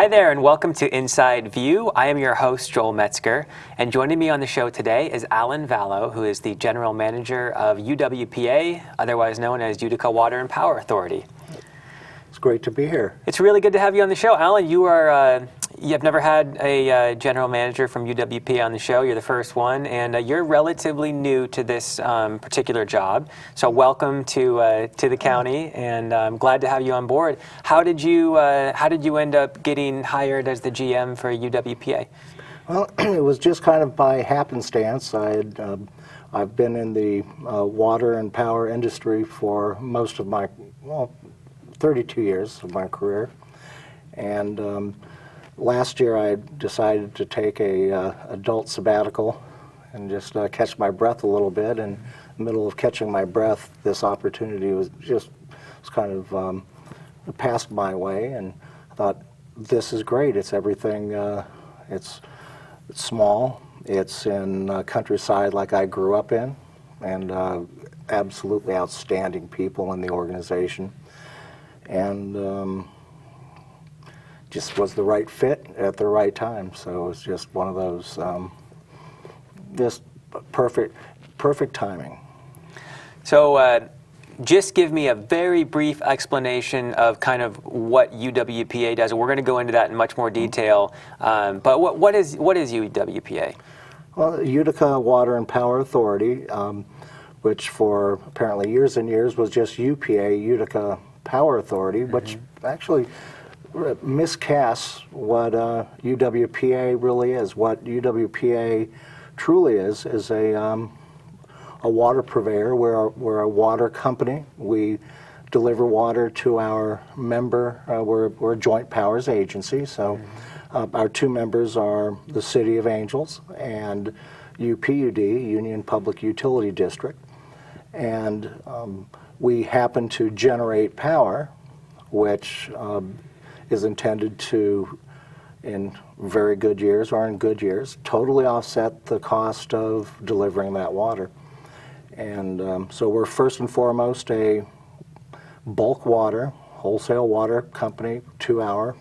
Hi there, and welcome to Inside View. I am your host, Joel Metzger, and joining me on the show today is Alan Vallow, who is the General Manager of UWPA, otherwise known as Utica Water and Power Authority. It's great to be here. It's really good to have you on the show. Alan, you've never had a general manager from UWPA on the show. You're the first one, and you're relatively new to this particular job. So welcome to the county, and I'm glad to have you on board. How did you end up getting hired as the GM for UWPA? Well, it was just kind of by happenstance. I've been in the water and power industry for most of my 32 years of my career, and last year I decided to take a adult sabbatical and just catch my breath a little bit. And in the middle of catching my breath, this opportunity was kind of passed my way, and I thought, this is great. It's everything. It's small. It's in countryside like I grew up in, and absolutely outstanding people in the organization. And just was the right fit at the right time. So it was just one of those, just perfect timing. So just give me a very brief explanation of kind of what UWPA does. We're going to go into that in much more detail. But what is UWPA? Well, Utica Water and Power Authority, which for apparently years and years was just UPA, Utica Power Authority, which actually miscasts what UWPA really is. What UWPA truly is a water purveyor. We're a water company. We deliver water to our member. We're a joint powers agency, so our two members are the City of Angels and UPUD, Union Public Utility District. And we happen to generate power, which is intended to, in very good years or in good years, totally offset the cost of delivering that water. And so we're first and foremost a bulk water, wholesale water company to our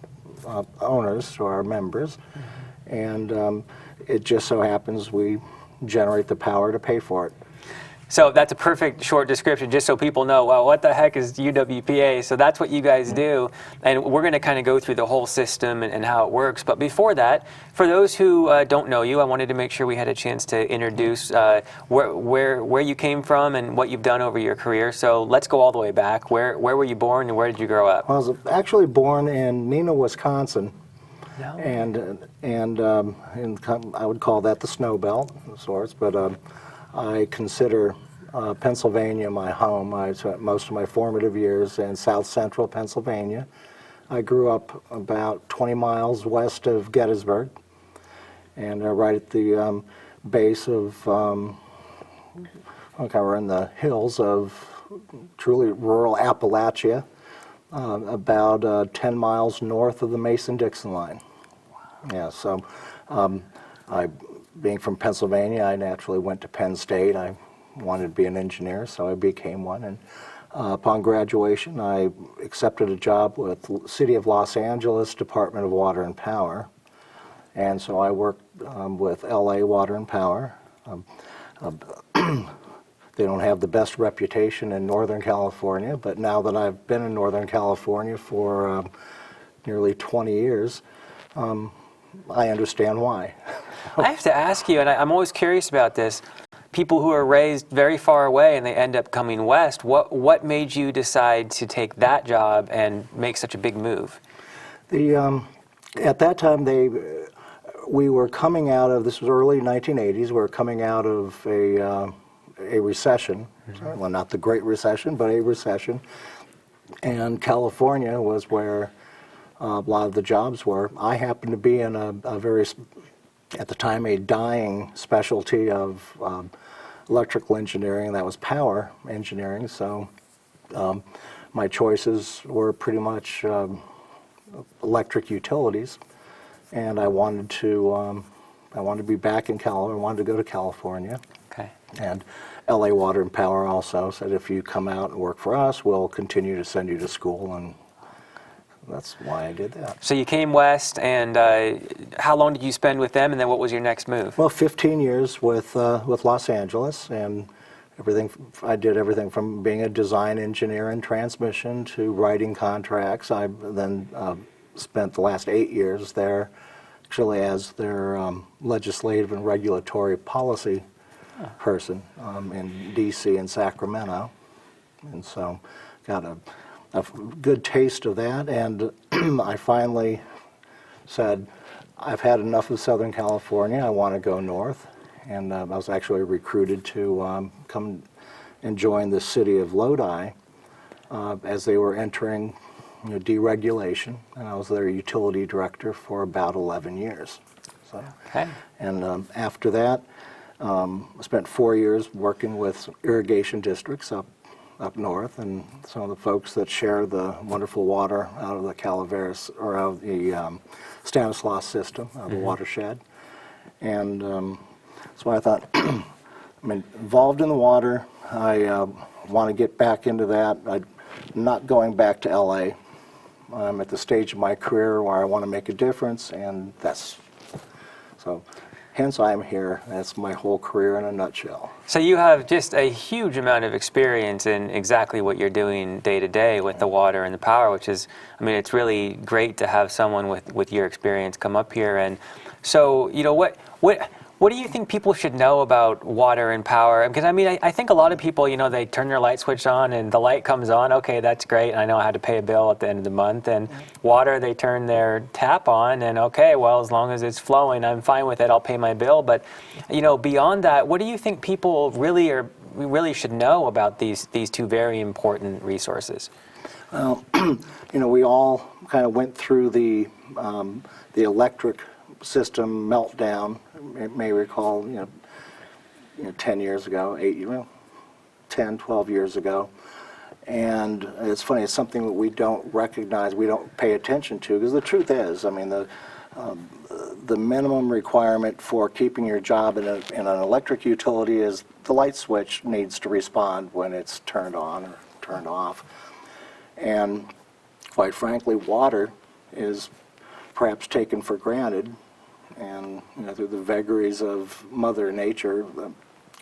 owners, to our members. And it just so happens we generate the power to pay for it. So that's a perfect short description, just so people know, well, what the heck is UWPA? So that's what you guys do, and we're going to kind of go through the whole system and how it works. But before that, for those who don't know you, I wanted to make sure we had a chance to introduce where you came from and what you've done over your career. So let's go all the way back. Where were you born and where did you grow up? I was actually born in Neenah, Wisconsin. No. And I would call that the snow belt of sorts, but I consider Pennsylvania my home. I spent most of my formative years in south central Pennsylvania. I grew up about 20 miles west of Gettysburg, and right at the base of, we're in the hills of truly rural Appalachia, about 10 miles north of the Mason-Dixon line. Yeah, so being from Pennsylvania, I naturally went to Penn State. I wanted to be an engineer, so I became one. And upon graduation, I accepted a job with the City of Los Angeles Department of Water and Power. And so I worked with LA Water and Power. They don't have the best reputation in Northern California, but now that I've been in Northern California for nearly 20 years, I understand why. I have to ask you, and I'm always curious about this, people who are raised very far away and they end up coming west, what made you decide to take that job and make such a big move? At that time, we were coming out of, this was early 1980s, we were coming out of a recession, well, not the Great Recession, but a recession, and California was where a lot of the jobs were. I happened to be in a very, at the time, a dying specialty of electrical engineering, that was power engineering, so my choices were pretty much electric utilities, and I wanted to be back in California. I wanted to go to California. Okay. And LA Water and Power also said, if you come out and work for us, we'll continue to send you to school. And that's why I did that. So you came west, and how long did you spend with them, and then what was your next move? Well, 15 years with Los Angeles, and I did everything from being a design engineer in transmission to writing contracts. I then spent the last 8 years there, actually as their legislative and regulatory policy person in D.C. and Sacramento, and so got a good taste of that, and I finally said, I've had enough of Southern California, I want to go north, and I was actually recruited to come and join the city of Lodi as they were entering deregulation, and I was their utility director for about 11 years. So, Okay. and after that, I spent 4 years working with irrigation districts up north, and some of the folks that share the wonderful water out of the Calaveras, or out of the Stanislaus system, out of the watershed. And so I thought, I'm involved in the water, I want to get back into that. I'm not going back to LA. I'm at the stage of my career where I want to make a difference, and so hence I'm here. That's my whole career in a nutshell. So you have just a huge amount of experience in exactly what you're doing day to day with the water and the power, which is, it's really great to have someone with your experience come up here. And so, what do you think people should know about water and power? Because I think a lot of people, they turn their light switch on and the light comes on. Okay, that's great. I know I had to pay a bill at the end of the month. And water, they turn their tap on, and okay, well, as long as it's flowing, I'm fine with it. I'll pay my bill. But beyond that, what do you think people really should know about these two very important resources? Well, we all kind of went through the electric system meltdown. You may recall, 10 years ago, 10, 12 years ago. And it's funny, it's something that we don't recognize, we don't pay attention to, because the truth is, the minimum requirement for keeping your job in an electric utility is the light switch needs to respond when it's turned on or turned off. And quite frankly, water is perhaps taken for granted, and through the vagaries of Mother Nature,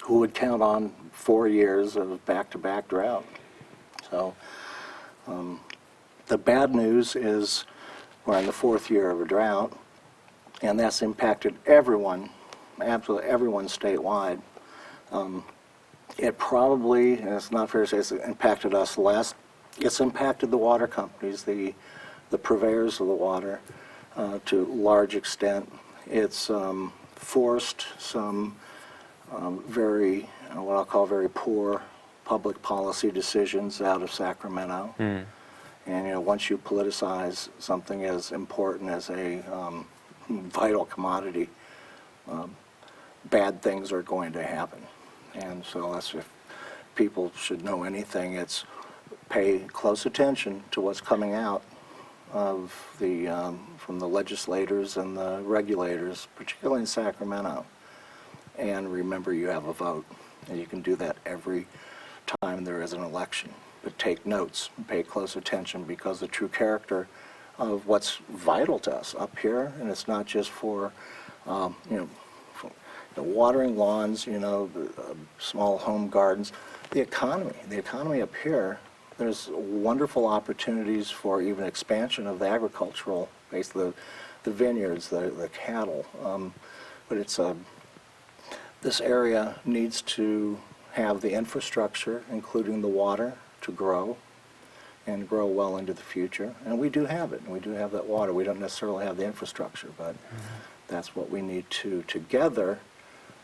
who would count on 4 years of back-to-back drought? So the bad news is we're in the 4th year of a drought, and that's impacted everyone, absolutely everyone statewide. It probably, and it's not fair to say it's impacted us less, it's impacted the water companies, the purveyors of the water, to a large extent. It's forced some very, what I'll call very poor public policy decisions out of Sacramento. And once you politicize something as important as a vital commodity, bad things are going to happen. And so that's, if people should know anything, it's pay close attention to what's coming out of from the legislators and the regulators, particularly in Sacramento. And remember, you have a vote, and you can do that every time there is an election. But take notes, pay close attention, because the true character of what's vital to us up here, and it's not just for, watering lawns, small home gardens, the economy up here. There's wonderful opportunities for even expansion of the agricultural base, the vineyards, the cattle. But this area needs to have the infrastructure, including the water, to grow and grow well into the future. And we do have it. We do have that water. We don't necessarily have the infrastructure, but that's what we need to together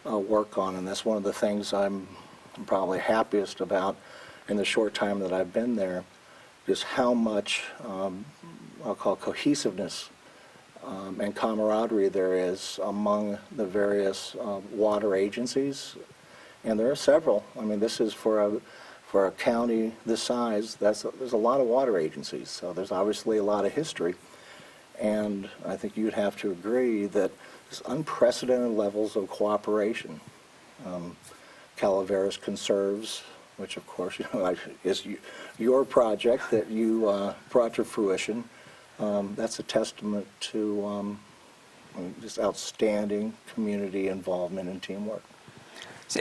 work on. And that's one of the things I'm probably happiest about in the short time that I've been there, is how much I'll call cohesiveness and camaraderie there is among the various water agencies, and there are several. This is for a county this size. There's a lot of water agencies, so there's obviously a lot of history, and I think you'd have to agree that there's unprecedented levels of cooperation. Calaveras Conserves, which of course is your project that you brought to fruition. That's a testament to just outstanding community involvement and teamwork.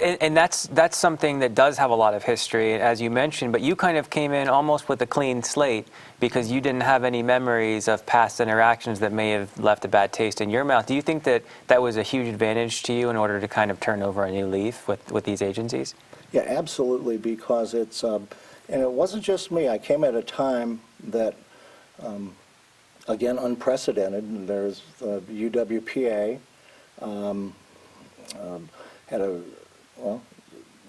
And that's something that does have a lot of history, as you mentioned, but you kind of came in almost with a clean slate because you didn't have any memories of past interactions that may have left a bad taste in your mouth. Do you think that that was a huge advantage to you in order to kind of turn over a new leaf with these agencies? Yeah, absolutely, because it's, and it wasn't just me. I came at a time that, again, unprecedented. And there's the UWPA had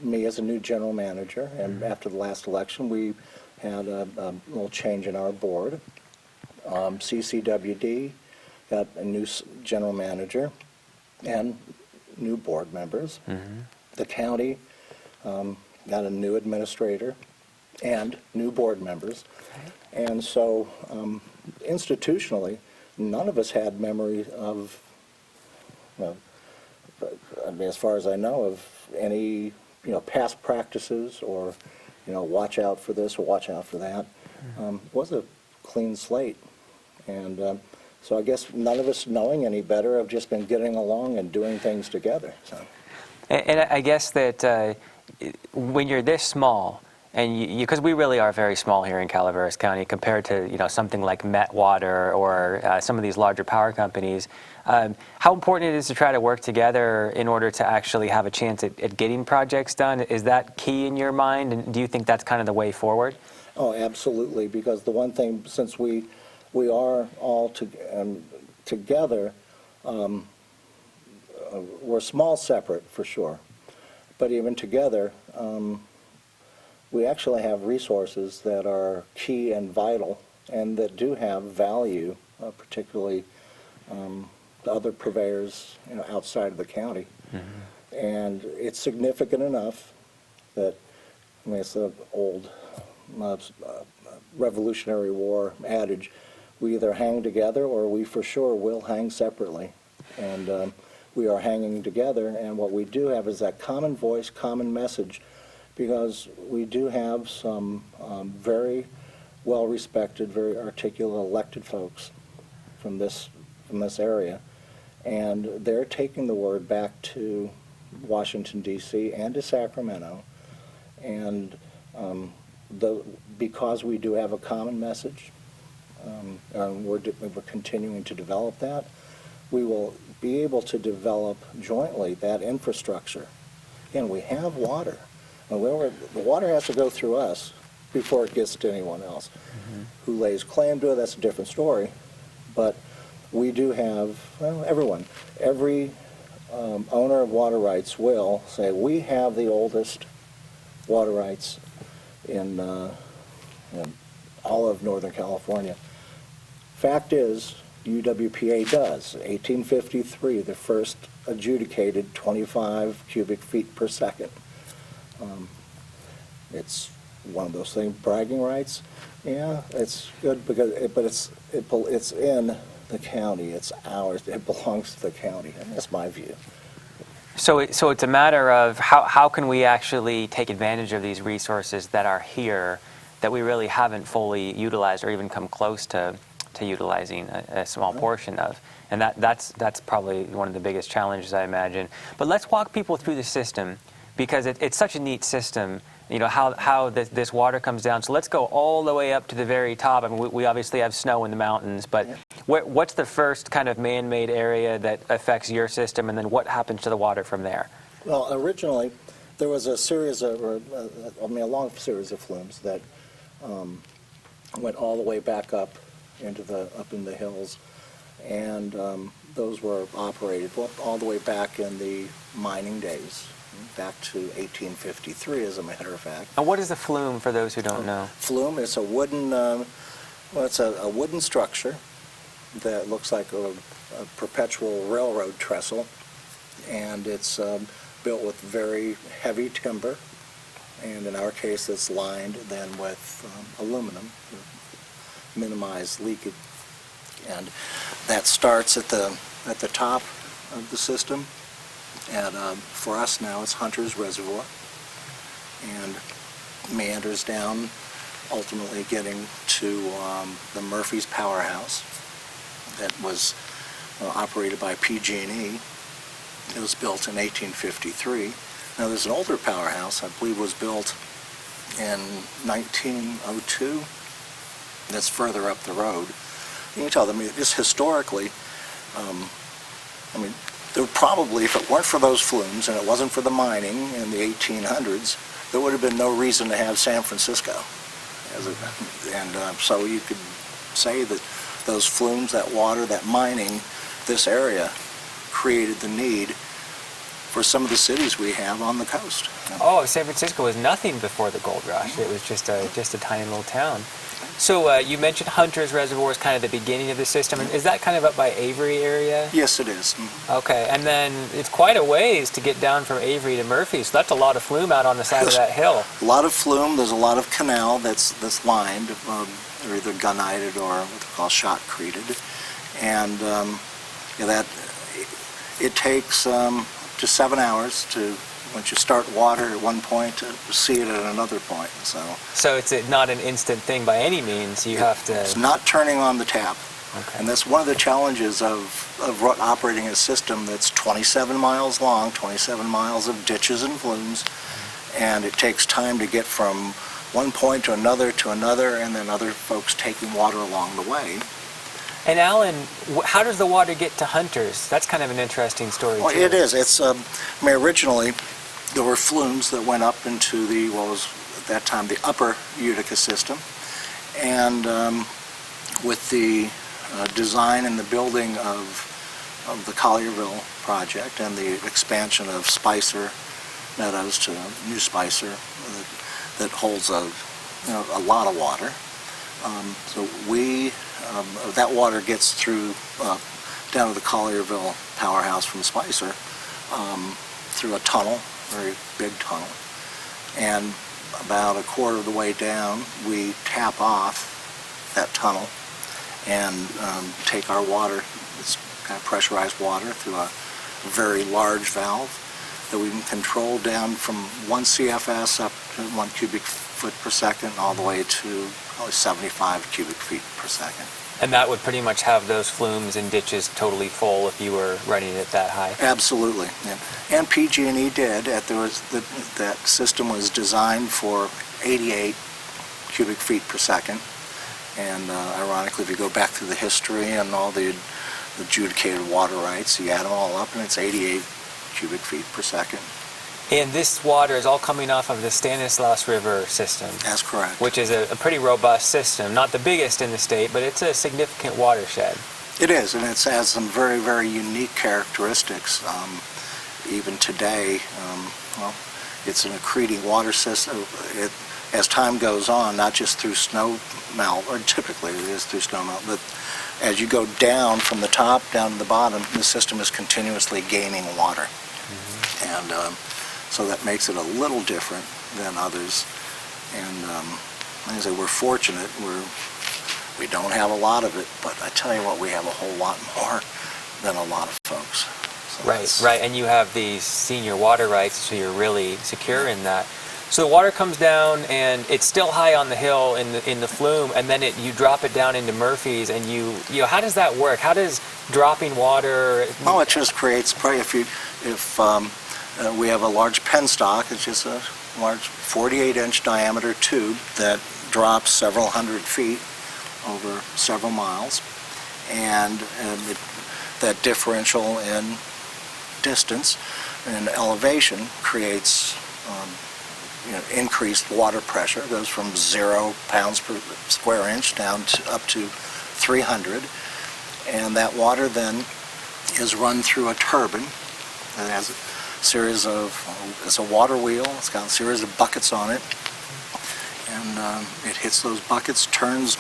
me as a new general manager, and after the last election, we had a little change in our board. CCWD got a new general manager and new board members. Mm-hmm. The county got a new administrator and new board members. Okay. And so institutionally, none of us had memory of, I mean, as far as I know, of any past practices or watch out for this or watch out for that. It was a clean slate, and so I guess none of us knowing any better have just been getting along and doing things together. So. And I guess that when you're this small, and because we really are very small here in Calaveras County compared to something like Met Water or some of these larger power companies, how important it is to try to work together in order to actually have a chance at getting projects done. Is that key in your mind, and do you think that's kind of the way forward? Oh, absolutely, because the one thing, since we are all together, we're small separate for sure, but even together, we actually have resources that are key and vital and that do have value, particularly to other purveyors outside of the county. Mm-hmm. And it's significant enough that, I mean, it's an old Revolutionary War adage, we either hang together or we for sure will hang separately. And we are hanging together, and what we do have is that common voice, common message, because we do have some very well-respected, very articulate elected folks from this area, and they're taking the word back to Washington, D.C. and to Sacramento, and because we do have a common message, and we're continuing to develop that, we will be able to develop jointly that infrastructure. Again, we have water. The water has to go through us before it gets to anyone else. Mm-hmm. Who lays claim to it, that's a different story. But we do have, everyone, every owner of water rights will say, we have the oldest water rights in all of Northern California. Fact is, UWPA does. 1853, the first adjudicated 25 cubic feet per second. It's one of those things, bragging rights. Yeah, it's good because it's in the county. It's ours. It belongs to the county. And that's my view. So it's a matter of how can we actually take advantage of these resources that are here that we really haven't fully utilized or even come close to utilizing a small portion of. And that's probably one of the biggest challenges, I imagine. But let's walk people through the system, because it's such a neat system, how this water comes down. So let's go all the way up to the very top. I mean, we obviously have snow in the mountains, but what's the first kind of man-made area that affects your system, and then what happens to the water from there? Well, originally, there was a series of, a long series of flumes that went all the way back up in the hills, and those were operated all the way back in the mining days. Back to 1853, as a matter of fact. And what is a flume, for those who don't know? Flume is a wooden, it's a wooden structure that looks like a perpetual railroad trestle, and it's built with very heavy timber, and in our case, it's lined then with aluminum to minimize leakage. And that starts at the top of the system. And for us now, it's Hunter's Reservoir, and meanders down ultimately getting to the Murphy's powerhouse that was operated by PG&E. It was built in 1853. Now there's an older powerhouse, I believe was built in 1902. That's further up the road. You can tell, I mean, just historically, I mean, there would probably, if it weren't for those flumes and it wasn't for the mining in the 1800s, there would have been no reason to have San Francisco. So you could say that those flumes, that water, that mining, this area created the need for some of the cities we have on the coast. Oh, San Francisco was nothing before the gold rush. It was just a tiny little town. So you mentioned Hunter's Reservoir is kind of the beginning of the system. Is that kind of up by Avery area? Yes, it is. Okay, and then it's quite a ways to get down from Avery to Murphy, so that's a lot of flume out on the side of that hill. A lot of flume. There's a lot of canal that's lined, or either gunnited or what they call shotcreted, and it takes to 7 hours to, once you start water at one point, to see it at another point. So it's not an instant thing by any means. You have to. It's not turning on the tap. Okay. And that's one of the challenges of operating a system that's 27 miles long, 27 miles of ditches and flumes, and it takes time to get from one point to another, and then other folks taking water along the way. And Alan, how does the water get to Hunter's? That's kind of an interesting story, Well, too. it is. It's, I mean, originally, there were flumes that went up into the, what was at that time the upper Utica system, and with the design and the building of the Collierville project and the expansion of Spicer Meadows to New Spicer that holds a lot of water. So that water gets through down to the Collierville powerhouse from Spicer through a tunnel, very big tunnel, and about a quarter of the way down we tap off that tunnel and take our water, it's kind of pressurized water, through a very large valve that we can control down from 1 CFS up to 1 cubic foot per second all the way to probably 75 cubic feet per second. And that would pretty much have those flumes and ditches totally full if you were running it that high? Absolutely. Yeah. And PG&E did. That system was designed for 88 cubic feet per second. And ironically, if you go back through the history and all the adjudicated water rights, you add them all up and it's 88 cubic feet per second. And this water is all coming off of the Stanislaus River system. That's correct. Which is a pretty robust system. Not the biggest in the state, but it's a significant watershed. It is, and it has some very, very unique characteristics. Even today, well, it's an accreting water system. As time goes on, not just through snow melt, or typically it is through snow melt, but as you go down from the top down to the bottom, the system is continuously gaining water. Mm-hmm. And so that makes it a little different than others. And like I say, we're fortunate. We don't have a lot of it, but I tell you what, we have a whole lot more than a lot of folks. So right. And you have these senior water rights, so you're really secure in that. So the water comes down, and it's still high on the hill in the flume, and then you drop it down into Murphy's, and you know, how does that work? How does dropping water? Oh, it just creates, probably if we have a large penstock, it's just a large 48-inch diameter tube that drops several hundred feet over several miles, and that differential in distance and elevation creates increased water pressure. It goes from 0 pounds per square inch down to up to 300, and that water then is run through a turbine that has it's a water wheel. It's got a series of buckets on it, and it hits those buckets, turns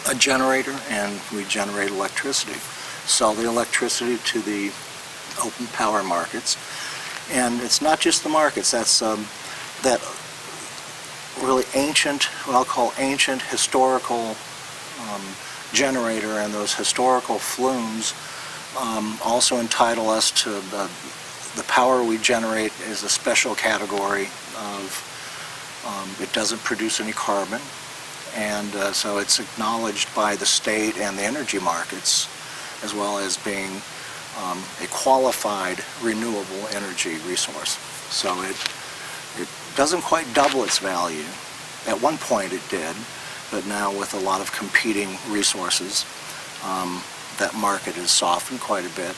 a generator, and we generate electricity. Sell the electricity to the open power markets, and it's not just the markets. That's that really ancient, what I'll call ancient historical generator, and those historical flumes also entitle us to the power we generate is a special category of, it doesn't produce any carbon, And so it's acknowledged by the state and the energy markets as well as being a qualified renewable energy resource. So it doesn't quite double its value. At one point it did, but now with a lot of competing resources, that market has softened quite a bit.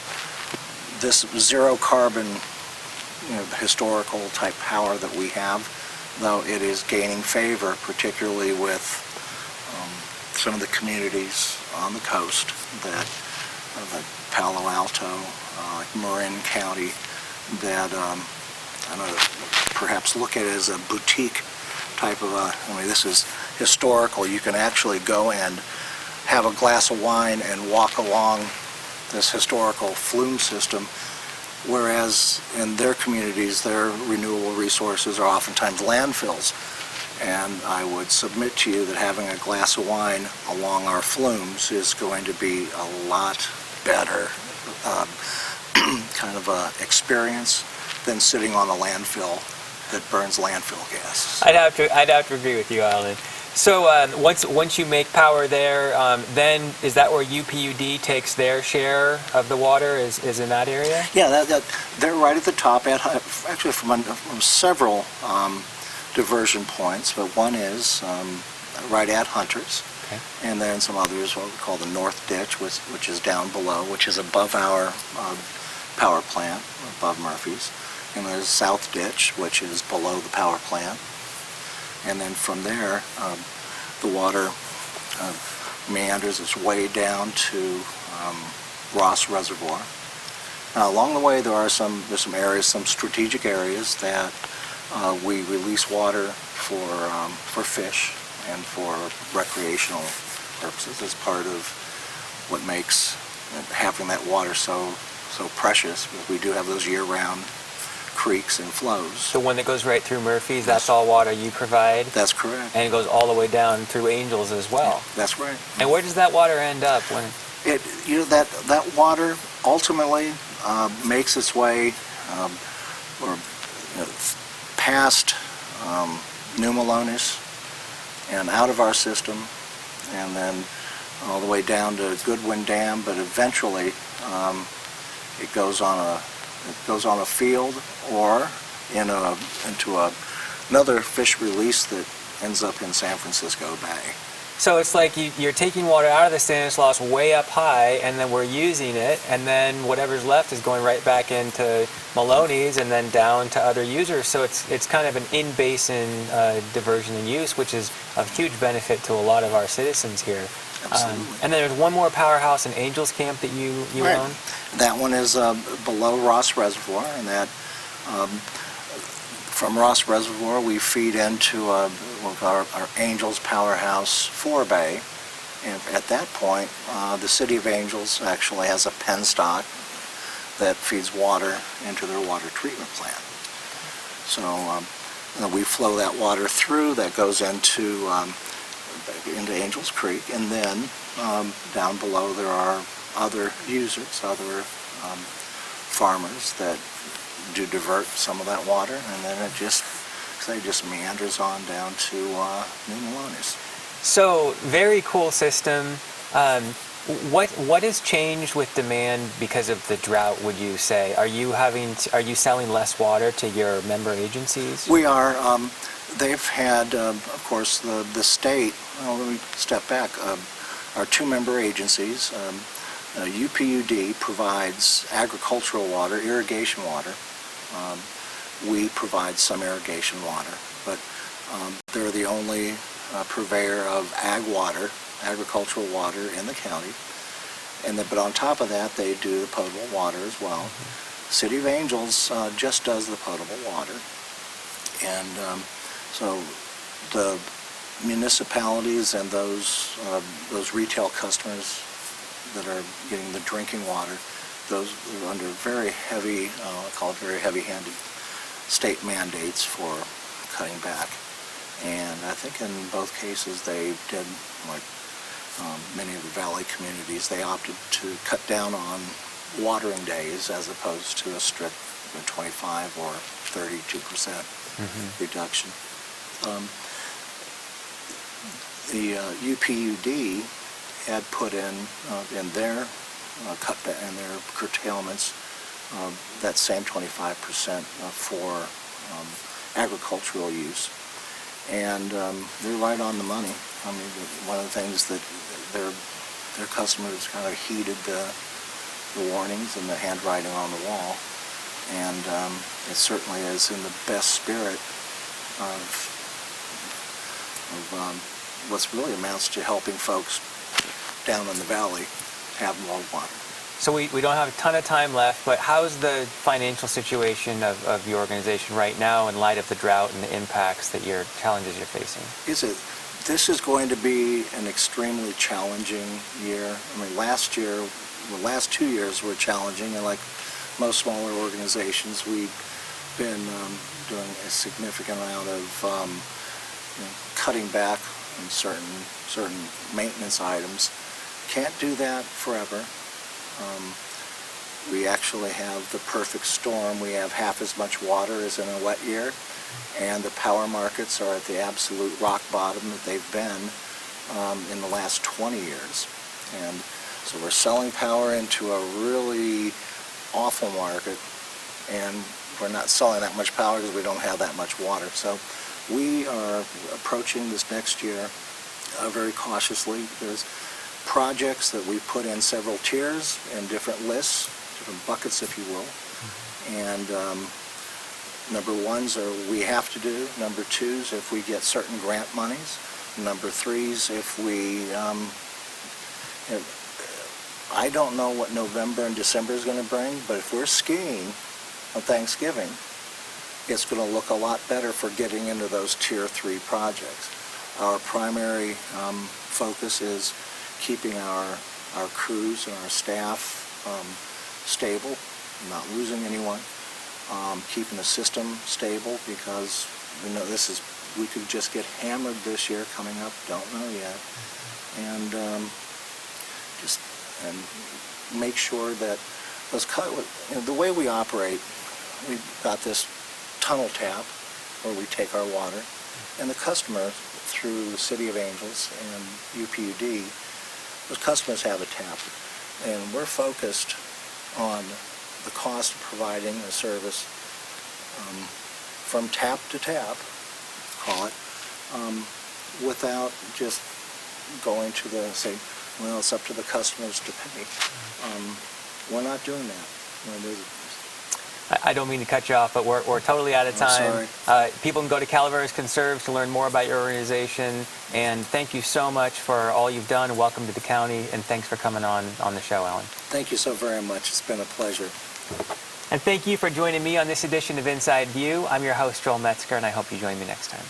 This zero carbon, historical type power that we have, though it is gaining favor, particularly with some of the communities on the coast that, like Palo Alto, like Marin County, that I don't know, perhaps look at it as a boutique type of this is historical. You can actually go and have a glass of wine and walk along this historical flume system, whereas in their communities, their renewable resources are oftentimes landfills. And I would submit to you that having a glass of wine along our flumes is going to be a lot better kind of experience than sitting on a landfill that burns landfill gas. I'd have to agree with you, Alan. So once you make power there, then is that where UPUD takes their share of the water? Is in that area? Yeah, they're right at the top. Actually, from several diversion points, but one is right at Hunter's, okay. And then some others, what we call the North Ditch, which is down below, which is above our power plant, above Murphy's. And there's South Ditch, which is below the power plant. And then from there, the water meanders its way down to Ross Reservoir. Now, along the way, there's some areas, some strategic areas that we release water for fish and for recreational purposes as part of what makes having that water so precious, because we do have those year-round creeks and flows. The one that goes right through Murphy's, that's all water you provide? That's correct. And it goes all the way down through Angels as well? Yeah, that's right. And where does that water end up? That water ultimately makes its way past New Malonis and out of our system, and then all the way down to Goodwin Dam, but eventually it goes on a field or into another fish release that ends up in San Francisco Bay. So it's like you're taking water out of the Stanislaus way up high, and then we're using it, and then whatever's left is going right back into Maloney's and then down to other users. So it's kind of an in-basin diversion and use, which is of huge benefit to a lot of our citizens here. Absolutely. And then there's one more powerhouse in Angels Camp that you right. own? That one is below Ross Reservoir, and that from Ross Reservoir we feed into our Angels Powerhouse 4 Bay, and at that point the City of Angels actually has a penstock that feeds water into their water treatment plant. So we flow that water through, that goes into Angels Creek, and then down below there are other users, other farmers that do divert some of that water, and then it just meanders on down to New Malonis. So very cool system. What has changed with demand because of the drought, would you say? Are you selling less water to your member agencies? We are. They've had, of course, the state. Well, let me step back. Our two member agencies, UPUD provides agricultural water, irrigation water. We provide some irrigation water, but they're the only purveyor of agricultural water in the county. But on top of that, they do the potable water as well. Mm-hmm. City of Angels just does the potable water, and so the municipalities and those retail customers that are getting the drinking water, those are under very heavy, I call it very heavy-handed state mandates for cutting back. And I think in both cases they did, like many of the valley communities, they opted to cut down on watering days as opposed to a strict 25 or 32% reduction. the UPUD had put in their cutback and their curtailments that same 25% for agricultural use, and they're right on the money. I mean, one of the things that their customers kind of heeded the warnings and the handwriting on the wall, and it certainly is in the best spirit of what's really amounts to helping folks down in the valley have more water. So we don't have a ton of time left, but how's the financial situation of your organization right now in light of the drought and the impacts that challenges you're facing? This is going to be an extremely challenging year. I mean, last year, the last 2 years were challenging, and like most smaller organizations, we've been doing a significant amount of cutting back on certain maintenance items. Can't do that forever. We actually have the perfect storm. We have half as much water as in a wet year, and the power markets are at the absolute rock bottom that they've been in the last 20 years. And so we're selling power into a really awful market, and we're not selling that much power because we don't have that much water. So we are approaching this next year very cautiously. There's projects that we put in several tiers and different lists, different buckets, if you will. And number ones are we have to do. Number twos, if we get certain grant monies. Number threes, if we, I don't know what November and December is going to bring, but if we're skiing on Thanksgiving, it's going to look a lot better for getting into those tier 3 projects. Our primary focus is keeping our crews and our staff stable, not losing anyone, keeping the system stable, because we know we could just get hammered this year coming up, don't know yet, and make sure that the way we operate, we've got this tunnel tap where we take our water, and the customer through the City of Angels and UPUD, those customers have a tap, and we're focused on the cost of providing a service from tap to tap, call it, without just going to say, well, it's up to the customers to pay. We're not doing that. I don't mean to cut you off, but we're totally out of time. Sorry. People can go to Calaveras Conserves to learn more about your organization. And thank you so much for all you've done. Welcome to the county, and thanks for coming on the show, Alan. Thank you so very much. It's been a pleasure. And thank you for joining me on this edition of Inside View. I'm your host, Joel Metzger, and I hope you join me next time.